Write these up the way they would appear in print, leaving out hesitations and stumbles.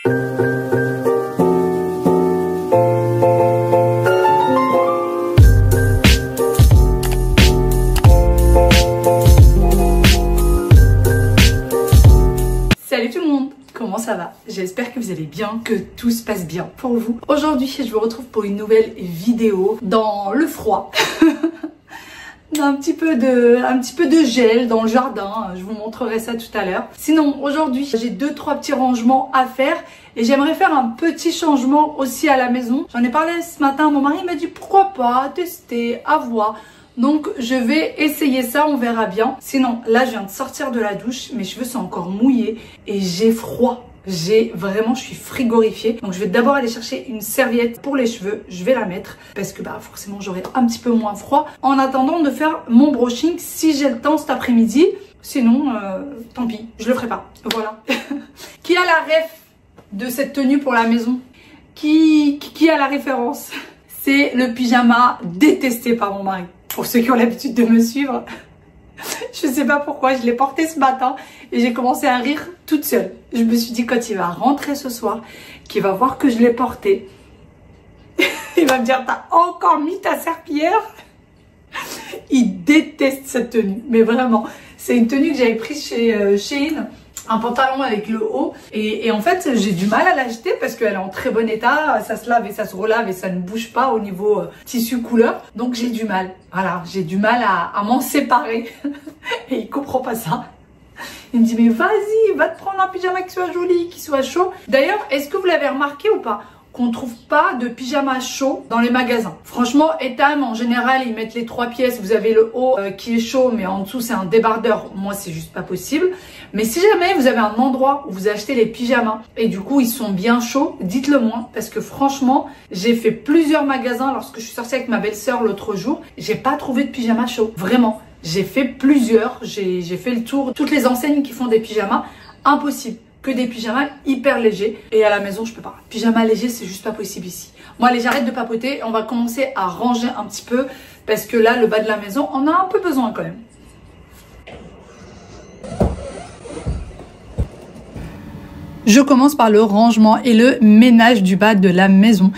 Salut tout le monde, comment ça va? J'espère que vous allez bien, que tout se passe bien pour vous. Aujourd'hui, je vous retrouve pour une nouvelle vidéo dans le froid. un petit peu de gel dans le jardin, je vous montrerai ça tout à l'heure. Sinon, aujourd'hui, j'ai 2-3 petits rangements à faire et j'aimerais faire un petit changement aussi à la maison. J'en ai parlé ce matin, mon mari m'a dit pourquoi pas tester, à voir. Donc je vais essayer ça, on verra bien. Sinon, là je viens de sortir de la douche, mes cheveux sont encore mouillés et j'ai froid. Je suis frigorifiée. Donc je vais d'abord aller chercher une serviette pour les cheveux. Je vais la mettre parce que forcément j'aurai un petit peu moins froid. En attendant de faire mon brushing si j'ai le temps cet après-midi. Sinon, tant pis, je le ferai pas. Voilà. Qui a la ref de cette tenue pour la maison? Qui a la référence? C'est le pyjama détesté par mon mari. Pour ceux qui ont l'habitude de me suivre, je sais pas pourquoi, je l'ai porté ce matin et j'ai commencé à rire toute seule. Je me suis dit quand il va rentrer ce soir, qu'il va voir que je l'ai porté, il va me dire t'as encore mis ta serpillière. Il déteste cette tenue, mais vraiment, c'est une tenue que j'avais prise chez Shein. Un pantalon avec le haut et en fait j'ai du mal à l'acheter parce qu'elle est en très bon état, ça se lave et ça se relave et ça ne bouge pas au niveau tissu couleur, donc j'ai du mal, voilà, j'ai du mal à m'en séparer et il comprend pas ça. Il me dit mais vas-y, va te prendre un pyjama qui soit joli, qui soit chaud. D'ailleurs, est-ce que vous l'avez remarqué ou pas qu'on trouve pas de pyjama chaud dans les magasins? Franchement, Etam en général ils mettent les 3 pièces, vous avez le haut qui est chaud mais en dessous c'est un débardeur. Moi c'est juste pas possible. Mais si jamais vous avez un endroit où vous achetez les pyjamas et du coup ils sont bien chauds, dites-le moi parce que franchement j'ai fait plusieurs magasins lorsque je suis sortie avec ma belle-sœur l'autre jour, j'ai pas trouvé de pyjama chaud, vraiment. J'ai fait plusieurs, j'ai fait le tour, toutes les enseignes qui font des pyjamas, impossible. Que des pyjamas hyper légers et à la maison je peux pas. Pyjama léger c'est juste pas possible ici. Bon allez, j'arrête de papoter, on va commencer à ranger un petit peu parce que là le bas de la maison on a un peu besoin quand même. Je commence par le rangement et le ménage du bas de la maison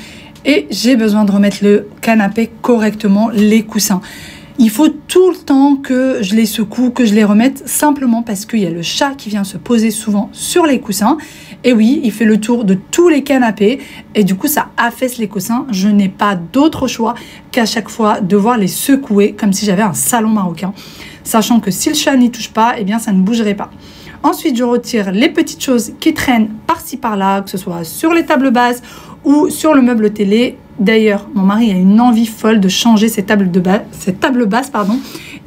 et j'ai besoin de remettre le canapé correctement, les coussins. Il faut tout le temps que je les secoue, que je les remette, simplement parce qu'il y a le chat qui vient se poser souvent sur les coussins. Et oui, il fait le tour de tous les canapés et du coup, ça affaisse les coussins. Je n'ai pas d'autre choix qu'à chaque fois devoir les secouer comme si j'avais un salon marocain. Sachant que si le chat n'y touche pas, eh bien, ça ne bougerait pas. Ensuite, je retire les petites choses qui traînent par-ci par-là, que ce soit sur les tables basses ou sur le meuble télé. D'ailleurs, mon mari a une envie folle de changer ces tables basses.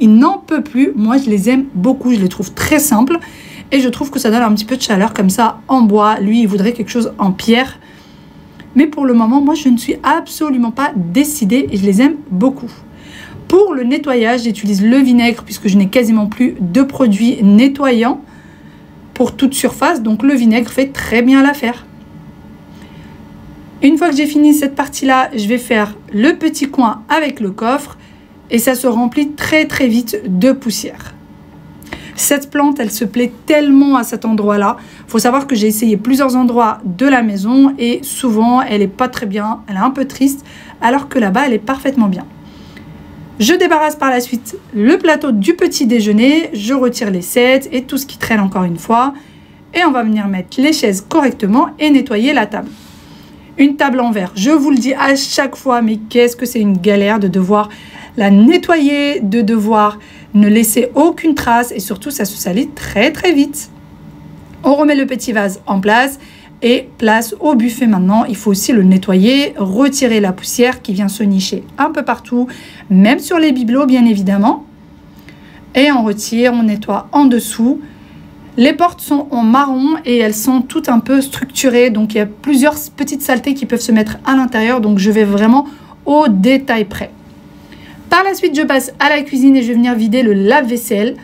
Il n'en peut plus. Moi, je les aime beaucoup. Je les trouve très simples. Et je trouve que ça donne un petit peu de chaleur comme ça en bois. Lui, il voudrait quelque chose en pierre. Mais pour le moment, moi, je ne suis absolument pas décidée et je les aime beaucoup. Pour le nettoyage, j'utilise le vinaigre puisque je n'ai quasiment plus de produits nettoyants pour toute surface. Donc, le vinaigre fait très bien l'affaire. Une fois que j'ai fini cette partie-là, je vais faire le petit coin avec le coffre et ça se remplit très très vite de poussière. Cette plante, elle se plaît tellement à cet endroit-là. Il faut savoir que j'ai essayé plusieurs endroits de la maison et souvent, elle n'est pas très bien, elle est un peu triste, alors que là-bas, elle est parfaitement bien. Je débarrasse par la suite le plateau du petit déjeuner, je retire les sets et tout ce qui traîne encore une fois. Et on va venir mettre les chaises correctement et nettoyer la table. Une table en verre, je vous le dis à chaque fois, mais qu'est-ce que c'est une galère de devoir la nettoyer, de devoir ne laisser aucune trace et surtout ça se salit très très vite. On remet le petit vase en place et place au buffet maintenant. Il faut aussi le nettoyer, retirer la poussière qui vient se nicher un peu partout, même sur les bibelots bien évidemment. Et on retire, on nettoie en dessous. Les portes sont en marron et elles sont toutes un peu structurées. Donc, il y a plusieurs petites saletés qui peuvent se mettre à l'intérieur. Donc, je vais vraiment au détail près. Par la suite, je passe à la cuisine et je vais venir vider le lave-vaisselle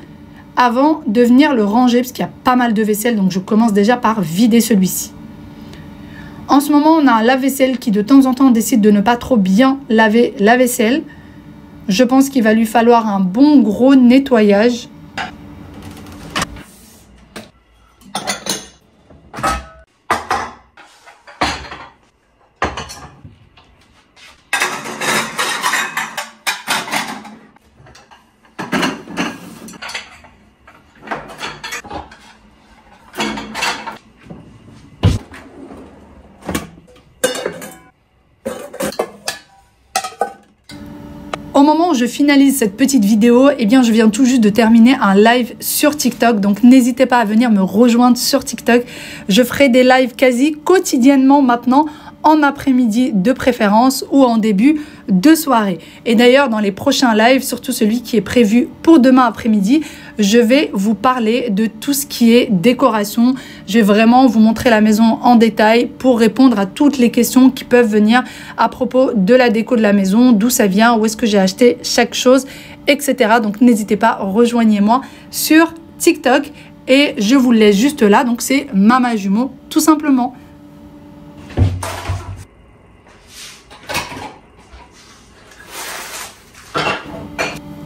avant de venir le ranger parce qu'il y a pas mal de vaisselle. Donc, je commence déjà par vider celui-ci. En ce moment, on a un lave-vaisselle qui de temps en temps décide de ne pas trop bien laver la vaisselle. Je pense qu'il va lui falloir un bon gros nettoyage. moment où je finalise cette petite vidéo, eh bien je viens tout juste de terminer un live sur TikTok. Donc n'hésitez pas à venir me rejoindre sur TikTok. Je ferai des lives quasi quotidiennement maintenant, en après-midi de préférence ou en début de soirée. Et d'ailleurs, dans les prochains lives, surtout celui qui est prévu pour demain après-midi, je vais vous parler de tout ce qui est décoration. Je vais vraiment vous montrer la maison en détail pour répondre à toutes les questions qui peuvent venir à propos de la déco de la maison, d'où ça vient, où est-ce que j'ai acheté chaque chose, etc. Donc n'hésitez pas, rejoignez-moi sur TikTok et je vous le laisse juste là. Donc c'est Mama Jumeau, tout simplement.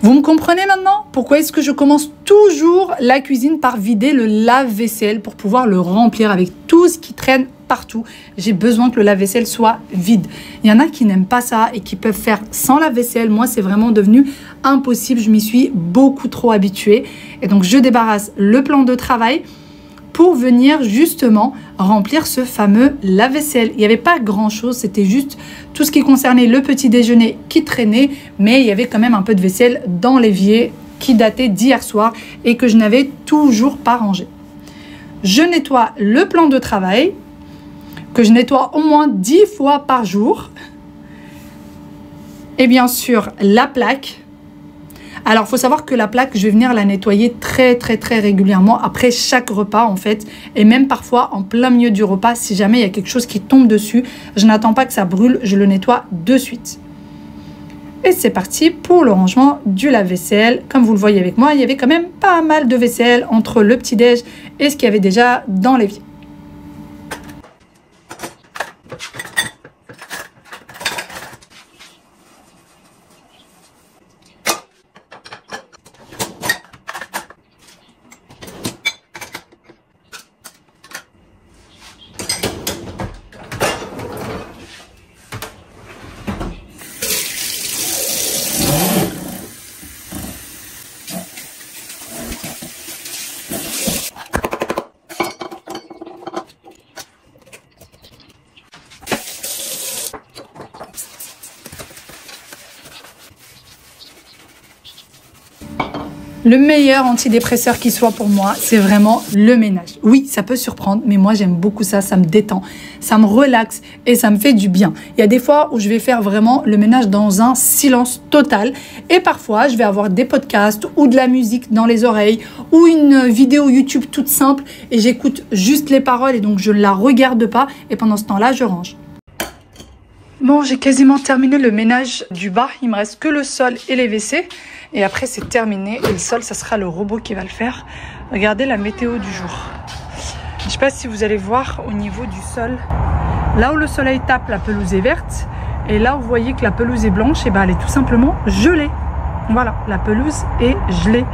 Vous me comprenez maintenant? Pourquoi est-ce que je commence toujours la cuisine par vider le lave-vaisselle pour pouvoir le remplir avec tout ce qui traîne partout? J'ai besoin que le lave-vaisselle soit vide. Il y en a qui n'aiment pas ça et qui peuvent faire sans lave-vaisselle. Moi, c'est vraiment devenu impossible. Je m'y suis beaucoup trop habituée. Et donc, je débarrasse le plan de travail pour venir justement remplir ce fameux lave-vaisselle. Il n'y avait pas grand-chose, c'était juste tout ce qui concernait le petit déjeuner qui traînait, mais il y avait quand même un peu de vaisselle dans l'évier qui datait d'hier soir et que je n'avais toujours pas rangé. Je nettoie le plan de travail, que je nettoie au moins 10 fois par jour. Et bien sûr, la plaque. Alors, il faut savoir que la plaque, je vais venir la nettoyer très régulièrement après chaque repas en fait. Et même parfois en plein milieu du repas, si jamais il y a quelque chose qui tombe dessus, je n'attends pas que ça brûle, je le nettoie de suite. Et c'est parti pour le rangement du lave-vaisselle. Comme vous le voyez avec moi, il y avait quand même pas mal de vaisselle entre le petit-déj et ce qu'il y avait déjà dans l'évier. Le meilleur antidépresseur qui soit pour moi, c'est vraiment le ménage. Oui, ça peut surprendre, mais moi j'aime beaucoup ça, ça me détend, ça me relaxe et ça me fait du bien. Il y a des fois où je vais faire vraiment le ménage dans un silence total et parfois je vais avoir des podcasts ou de la musique dans les oreilles ou une vidéo YouTube toute simple et j'écoute juste les paroles et donc je ne la regarde pas et pendant ce temps-là, je range. Bon, j'ai quasiment terminé le ménage du bas, il me reste que le sol et les WC. Et après, c'est terminé. Et le sol, ça sera le robot qui va le faire. Regardez la météo du jour. Je ne sais pas si vous allez voir au niveau du sol. Là où le soleil tape, la pelouse est verte. Et là où vous voyez que la pelouse est blanche, et ben, elle est tout simplement gelée. Voilà, la pelouse est gelée.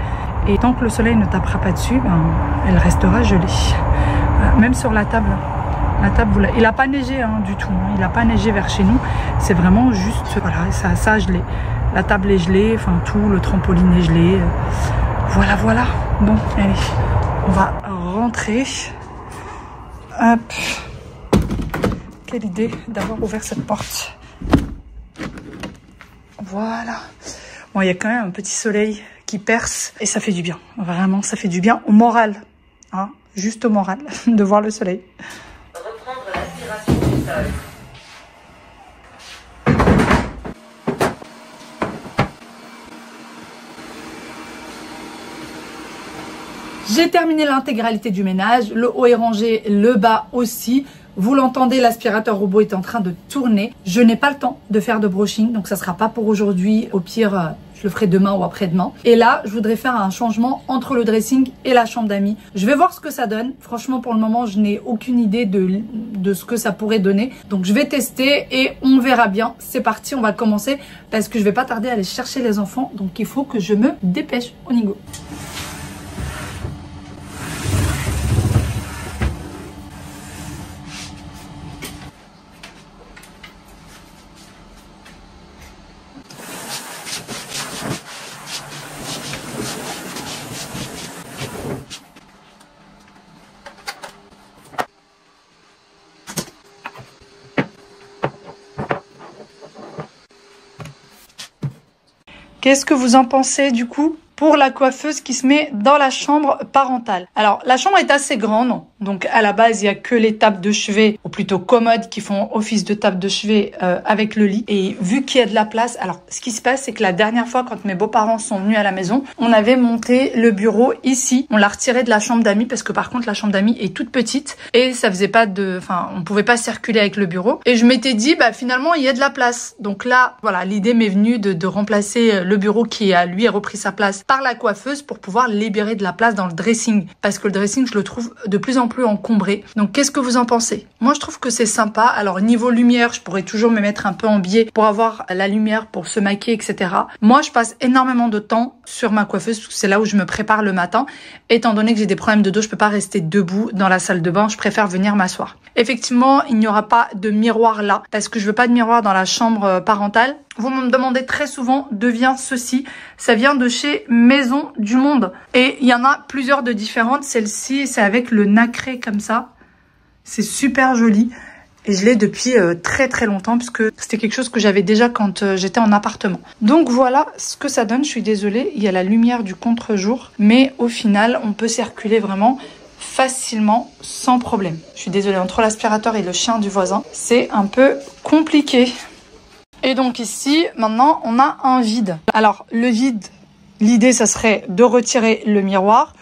Et tant que le soleil ne tapera pas dessus, ben, elle restera gelée. Même sur la table. La table, il n'a pas neigé du tout. Il n'a pas neigé vers chez nous. C'est vraiment juste, voilà, ça a gelé. La table est gelée, enfin tout, le trampoline est gelé. Voilà. Bon, allez, on va rentrer. Hop. Quelle idée d'avoir ouvert cette porte. Voilà. Bon, il y a quand même un petit soleil qui perce et ça fait du bien. Vraiment, ça fait du bien au moral. Hein, juste au moral de voir le soleil. Reprendre l'aspiration du sol. J'ai terminé l'intégralité du ménage, le haut est rangé, le bas aussi. Vous l'entendez, l'aspirateur robot est en train de tourner. Je n'ai pas le temps de faire de brushing, donc ça ne sera pas pour aujourd'hui. Au pire, je le ferai demain ou après-demain. Et là, je voudrais faire un changement entre le dressing et la chambre d'amis. Je vais voir ce que ça donne. Franchement, pour le moment, je n'ai aucune idée de ce que ça pourrait donner. Donc, je vais tester et on verra bien. C'est parti, on va commencer parce que je vais pas tarder à aller chercher les enfants. Donc, il faut que je me dépêche. On y go. Qu'est-ce que vous en pensez du coup pour la coiffeuse qui se met dans la chambre parentale? Alors, la chambre est assez grande. Donc, à la base, il y a que les tables de chevet, ou plutôt commodes, qui font office de table de chevet avec le lit. Et vu qu'il y a de la place, alors, ce qui se passe, c'est que la dernière fois, quand mes beaux-parents sont venus à la maison, on avait monté le bureau ici. On l'a retiré de la chambre d'amis parce que, par contre, la chambre d'amis est toute petite et ça faisait pas de, enfin, on pouvait pas circuler avec le bureau. Et je m'étais dit, bah, finalement, il y a de la place. Donc là, voilà, l'idée m'est venue de remplacer le bureau qui a, lui, repris sa place par la coiffeuse pour pouvoir libérer de la place dans le dressing. Parce que le dressing, je le trouve de plus en plus encombré. Donc, qu'est-ce que vous en pensez? Moi, je trouve que c'est sympa. Alors, niveau lumière, je pourrais toujours me mettre un peu en biais pour avoir la lumière pour se maquiller, etc. Moi, je passe énormément de temps sur ma coiffeuse parce que c'est là où je me prépare le matin. Étant donné que j'ai des problèmes de dos, je peux pas rester debout dans la salle de bain. Je préfère venir m'asseoir. Effectivement, il n'y aura pas de miroir là parce que je veux pas de miroir dans la chambre parentale. Vous me demandez très souvent d'où vient ceci. Ça vient de chez Maison du Monde. Et il y en a plusieurs de différentes. Celle-ci, c'est avec le nacré comme ça. C'est super joli. Et je l'ai depuis très très longtemps puisque c'était quelque chose que j'avais déjà quand j'étais en appartement. Donc voilà ce que ça donne. Je suis désolée, il y a la lumière du contre-jour. Mais au final, on peut circuler vraiment facilement, sans problème. Je suis désolée, entre l'aspirateur et le chien du voisin, c'est un peu compliqué. Et donc ici, maintenant, on a un vide. Alors, le vide, l'idée, ça serait de retirer le miroir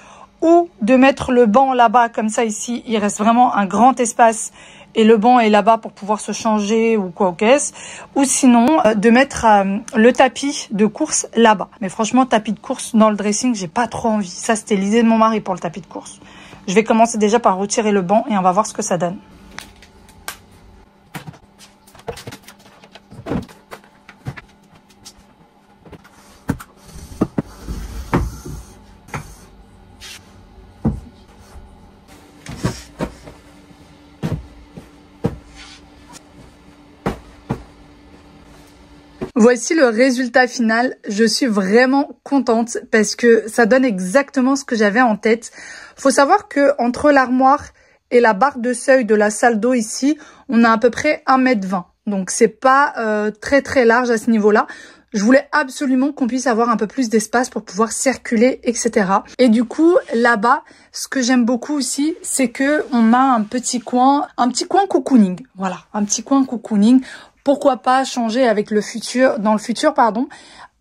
ou de mettre le banc là-bas, comme ça, ici, il reste vraiment un grand espace et le banc est là-bas pour pouvoir se changer ou quoi qu'est-ce. Ou sinon, de mettre le tapis de course là-bas. Mais franchement, tapis de course dans le dressing, j'ai pas trop envie. Ça, c'était l'idée de mon mari pour le tapis de course. Je vais commencer déjà par retirer le banc et on va voir ce que ça donne. Voici le résultat final. Je suis vraiment contente parce que ça donne exactement ce que j'avais en tête. Faut savoir que entre l'armoire et la barre de seuil de la salle d'eau ici, on a à peu près 1,20 m. Donc c'est pas très très large à ce niveau-là. Je voulais absolument qu'on puisse avoir un peu plus d'espace pour pouvoir circuler, etc. Et du coup, là-bas, ce que j'aime beaucoup aussi, c'est que on a un petit coin cocooning. Voilà, un petit coin cocooning. Pourquoi pas changer avec le futur, dans le futur, pardon,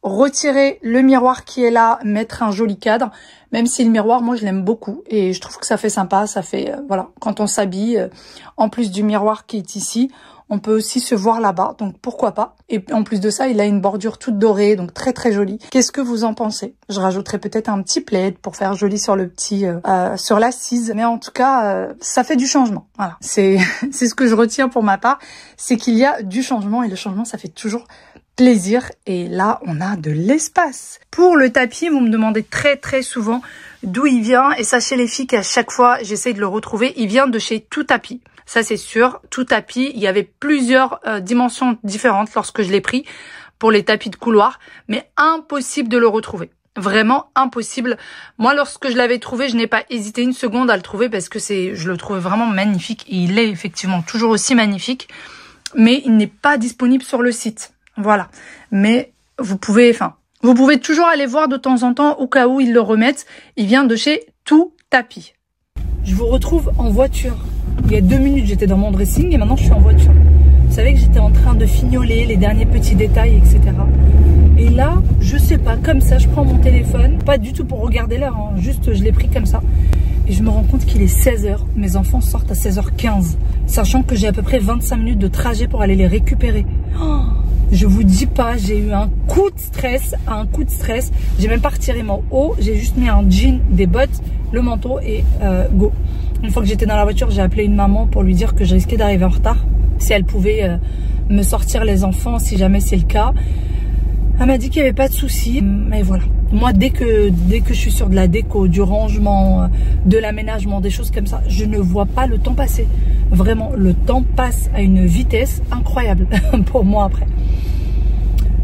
retirer le miroir qui est là, mettre un joli cadre, même si le miroir, moi, je l'aime beaucoup et je trouve que ça fait sympa, ça fait, voilà, quand on s'habille, en plus du miroir qui est ici, on peut aussi se voir là-bas, donc pourquoi pas. Et en plus de ça, il a une bordure toute dorée, donc très très jolie. Qu'est-ce que vous en pensez? Je rajouterai peut-être un petit plaid pour faire joli sur le petit, sur l'assise. Mais en tout cas, ça fait du changement. Voilà, c'est ce que je retiens pour ma part, c'est qu'il y a du changement et le changement, ça fait toujours plaisir. Et là, on a de l'espace. Pour le tapis, vous me demandez très très souvent d'où il vient. Et sachez les filles qu'à chaque fois, j'essaye de le retrouver. Il vient de chez Tout Tapis. Ça, c'est sûr. Tout Tapis, il y avait plusieurs dimensions différentes lorsque je l'ai pris pour les tapis de couloir, mais impossible de le retrouver. Vraiment impossible. Moi, lorsque je l'avais trouvé, je n'ai pas hésité une seconde à le trouver parce que je le trouvais vraiment magnifique. Et il est effectivement toujours aussi magnifique, mais il n'est pas disponible sur le site. Voilà. Mais vous pouvez toujours aller voir de temps en temps au cas où ils le remettent. Il vient de chez Tout Tapis. Je vous retrouve en voiture. Il y a 2 minutes, j'étais dans mon dressing et maintenant je suis en voiture. Vous savez que j'étais en train de fignoler les derniers petits détails, etc. Et là, je sais pas, comme ça, je prends mon téléphone, pas du tout pour regarder l'heure, hein, juste je l'ai pris comme ça. Et je me rends compte qu'il est 16 h. Mes enfants sortent à 16h15, sachant que j'ai à peu près 25 minutes de trajet pour aller les récupérer. Oh, je vous dis pas, j'ai eu un coup de stress, J'ai même pas retiré mon haut, j'ai juste mis un jean, des bottes, le manteau et go. Une fois que j'étais dans la voiture, j'ai appelé une maman pour lui dire que je risquais d'arriver en retard. Si elle pouvait me sortir les enfants, si jamais c'est le cas. Elle m'a dit qu'il n'y avait pas de souci. Mais voilà. Moi, dès que je suis sur de la déco, du rangement, de l'aménagement, des choses comme ça, je ne vois pas le temps passer. Vraiment, le temps passe à une vitesse incroyable pour moi après.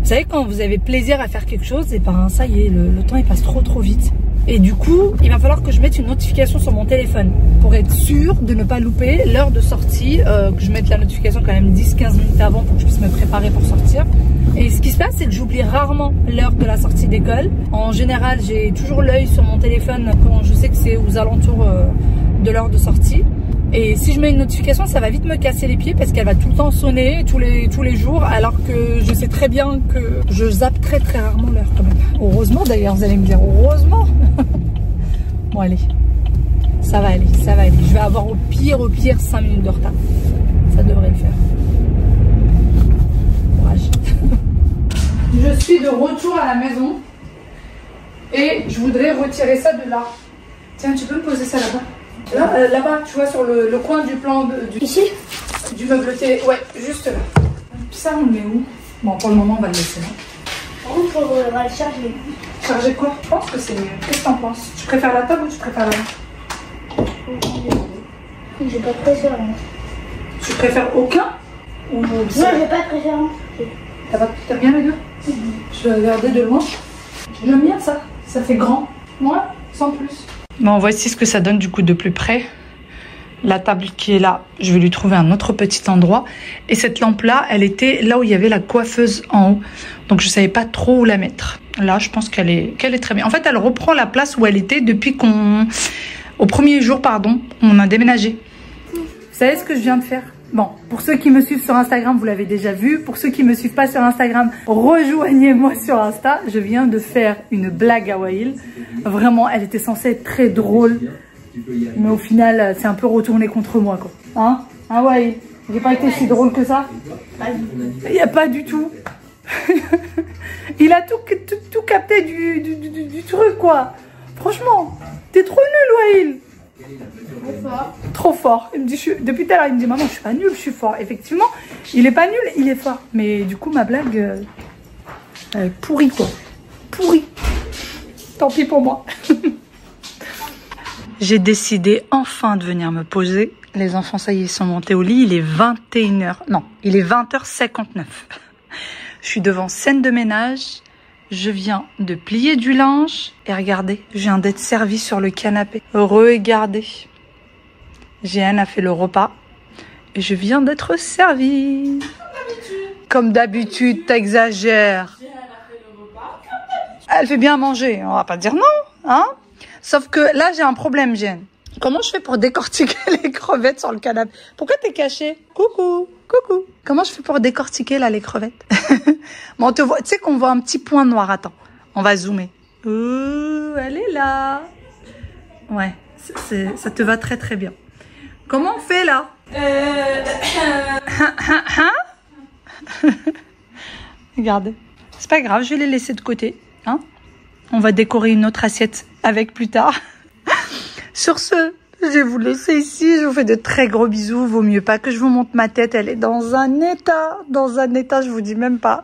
Vous savez, quand vous avez plaisir à faire quelque chose, et ben ça y est, le temps il passe trop vite. Et du coup, il va falloir que je mette une notification sur mon téléphone pour être sûr de ne pas louper l'heure de sortie, que je mette la notification quand même 10-15 minutes avant pour que je puisse me préparer pour sortir. Et ce qui se passe, c'est que j'oublie rarement l'heure de la sortie d'école. En général, j'ai toujours l'œil sur mon téléphone quand je sais que c'est aux alentours de l'heure de sortie. Et si je mets une notification, ça va vite me casser les pieds parce qu'elle va tout le temps sonner tous les jours, alors que je sais très bien que je zappe très rarement l'heure quand même. Heureusement d'ailleurs, vous allez me dire, heureusement. Bon allez, ça va aller, ça va aller. Je vais avoir au pire 5 minutes de retard. Ça devrait le faire. Courage. Je suis de retour à la maison et je voudrais retirer ça de là. Tiens, tu peux me poser ça là-bas? Là, là-bas, tu vois, sur le coin du plan ici, du meubleté. Ouais, juste là. Ça, on le met où? Bon, pour le moment, on va le laisser là. Par contre, on va le charger. Charger quoi? Je pense que c'est mieux. Qu'est-ce que t'en penses? Tu préfères la table ou tu préfères la... J'ai pas de préférence. Tu préfères aucun? Ou... Non, j'ai pas de préférence. T'as bien les deux? Je vais regarder de loin. J'aime bien ça. Ça fait grand. Moi, sans plus. Bon, voici ce que ça donne du coup de plus près. La table qui est là, je vais lui trouver un autre petit endroit. Et cette lampe-là, elle était là où il y avait la coiffeuse en haut. Donc je savais pas trop où la mettre. Là, je pense qu'elle est très bien. En fait, elle reprend la place où elle était depuis au premier jour, pardon, on a déménagé. Vous savez ce que je viens de faire? Bon, pour ceux qui me suivent sur Instagram, vous l'avez déjà vu. Pour ceux qui me suivent pas sur Instagram, rejoignez-moi sur Insta. Je viens de faire une blague à Wael. Vraiment, elle était censée être très drôle. Mais au final, c'est un peu retourné contre moi, quoi. Hein? Hein, Wael? J'ai pas été si drôle que ça? Il n'y a pas du tout. Il a tout capté du truc, quoi. Franchement, t'es trop nul, Wael. Trop fort. Il me dit, depuis tout à l'heure, il me dit, maman, je suis pas nul, je suis fort. Effectivement, il est pas nul, il est fort. Mais du coup, ma blague, elle est pourrie, quoi. Pourrie. Tant pis pour moi. J'ai décidé enfin de venir me poser. Les enfants, ça y est, ils sont montés au lit. Il est 21h. Non, il est 20h59. Je suis devant scène de ménage. Je viens de plier du linge. Et regardez, je viens d'être servie sur le canapé. Regardez. Jeanne a fait le repas. Et je viens d'être servie. Comme d'habitude, t'exagères. Elle fait bien manger. On va pas dire non, hein? Sauf que là, j'ai un problème, Jeanne. Comment je fais pour décortiquer les crevettes sur le canapé? Pourquoi t'es cachée? Coucou, coucou. Comment je fais pour décortiquer là les crevettes? Bon, on te voit. Tu sais qu'on voit un petit point noir. Attends, on va zoomer. Ouh, elle est là. Ouais, ça te va très bien. Comment on fait là? Regardez. C'est pas grave, je vais les laisser de côté. Hein? On va décorer une autre assiette avec plus tard. Sur ce, je vais vous laisser ici. Je vous fais de très gros bisous. Vaut mieux pas que je vous montre ma tête. Elle est dans un état, je vous dis même pas.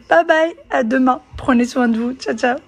Bye bye, à demain. Prenez soin de vous. Ciao, ciao.